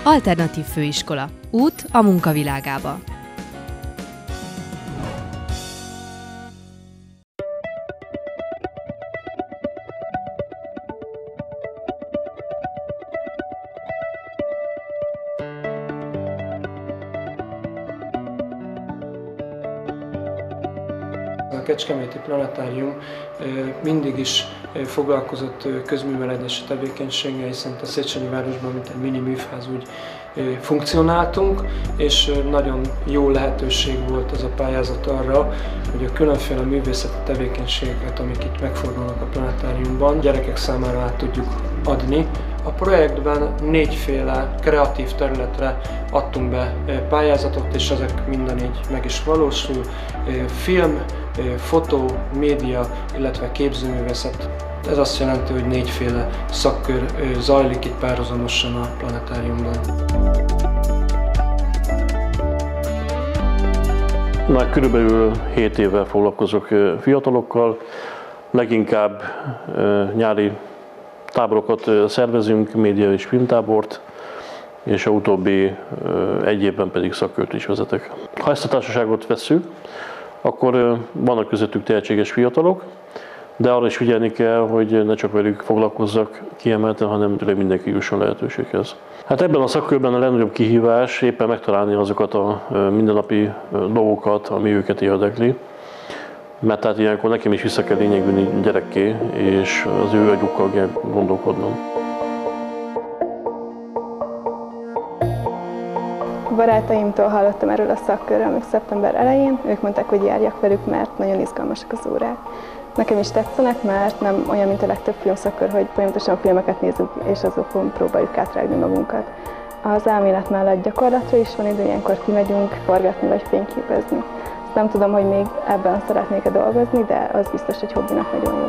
Alternatív főiskola. Út a munkavilágába. A Kecskeméti Planetárium mindig is foglalkozott közművelődési tevékenységgel, hiszen a Széchenyi városban, mint egy mini műfáz úgy funkcionáltunk, és nagyon jó lehetőség volt ez a pályázat arra, hogy a különféle művészeti tevékenységeket, amik itt megfordulnak a planetáriumban, gyerekek számára át tudjuk adni. A projektben 4 féle kreatív területre adtunk be pályázatot, és ezek mind a 4 meg is valósul. Film, fotó, média, illetve képzőművészet. Ez azt jelenti, hogy 4 féle szakkör zajlik itt párhuzamosan a planetáriumban. Már körülbelül 7 éve foglalkozok fiatalokkal, leginkább nyári táborokat szervezünk, média és filmtábort, és a utóbbi 1 évben pedig szakkört is vezetek. Ha ezt a társaságot vesszük, akkor vannak közöttük tehetséges fiatalok, de arra is figyelni kell, hogy ne csak velük foglalkozzak kiemelten, hanem tényleg mindenki jusson lehetőséghez. Hát ebben a szakkörben a legnagyobb kihívás éppen megtalálni azokat a mindennapi dolgokat, ami őket érdekli. Mert tehát ilyenkor nekem is vissza kell lényegülni gyerekké, és az ő agyukkal kell gondolkodnom. A barátaimtól hallottam erről a szakkörről még szeptember elején, ők mondták, hogy járjak velük, mert nagyon izgalmasak az órák. Nekem is tetszenek, mert nem olyan, mint a legtöbb filmszakkör, hogy folyamatosan filmeket nézünk, és azokon próbáljuk átrágni magunkat. Az elmélet mellett gyakorlatra is van idő, ilyenkor kimegyünk forgatni vagy fényképezni. Azt nem tudom, hogy még ebben szeretnék-e dolgozni, de az biztos, hogy hobbinak nagyon jó.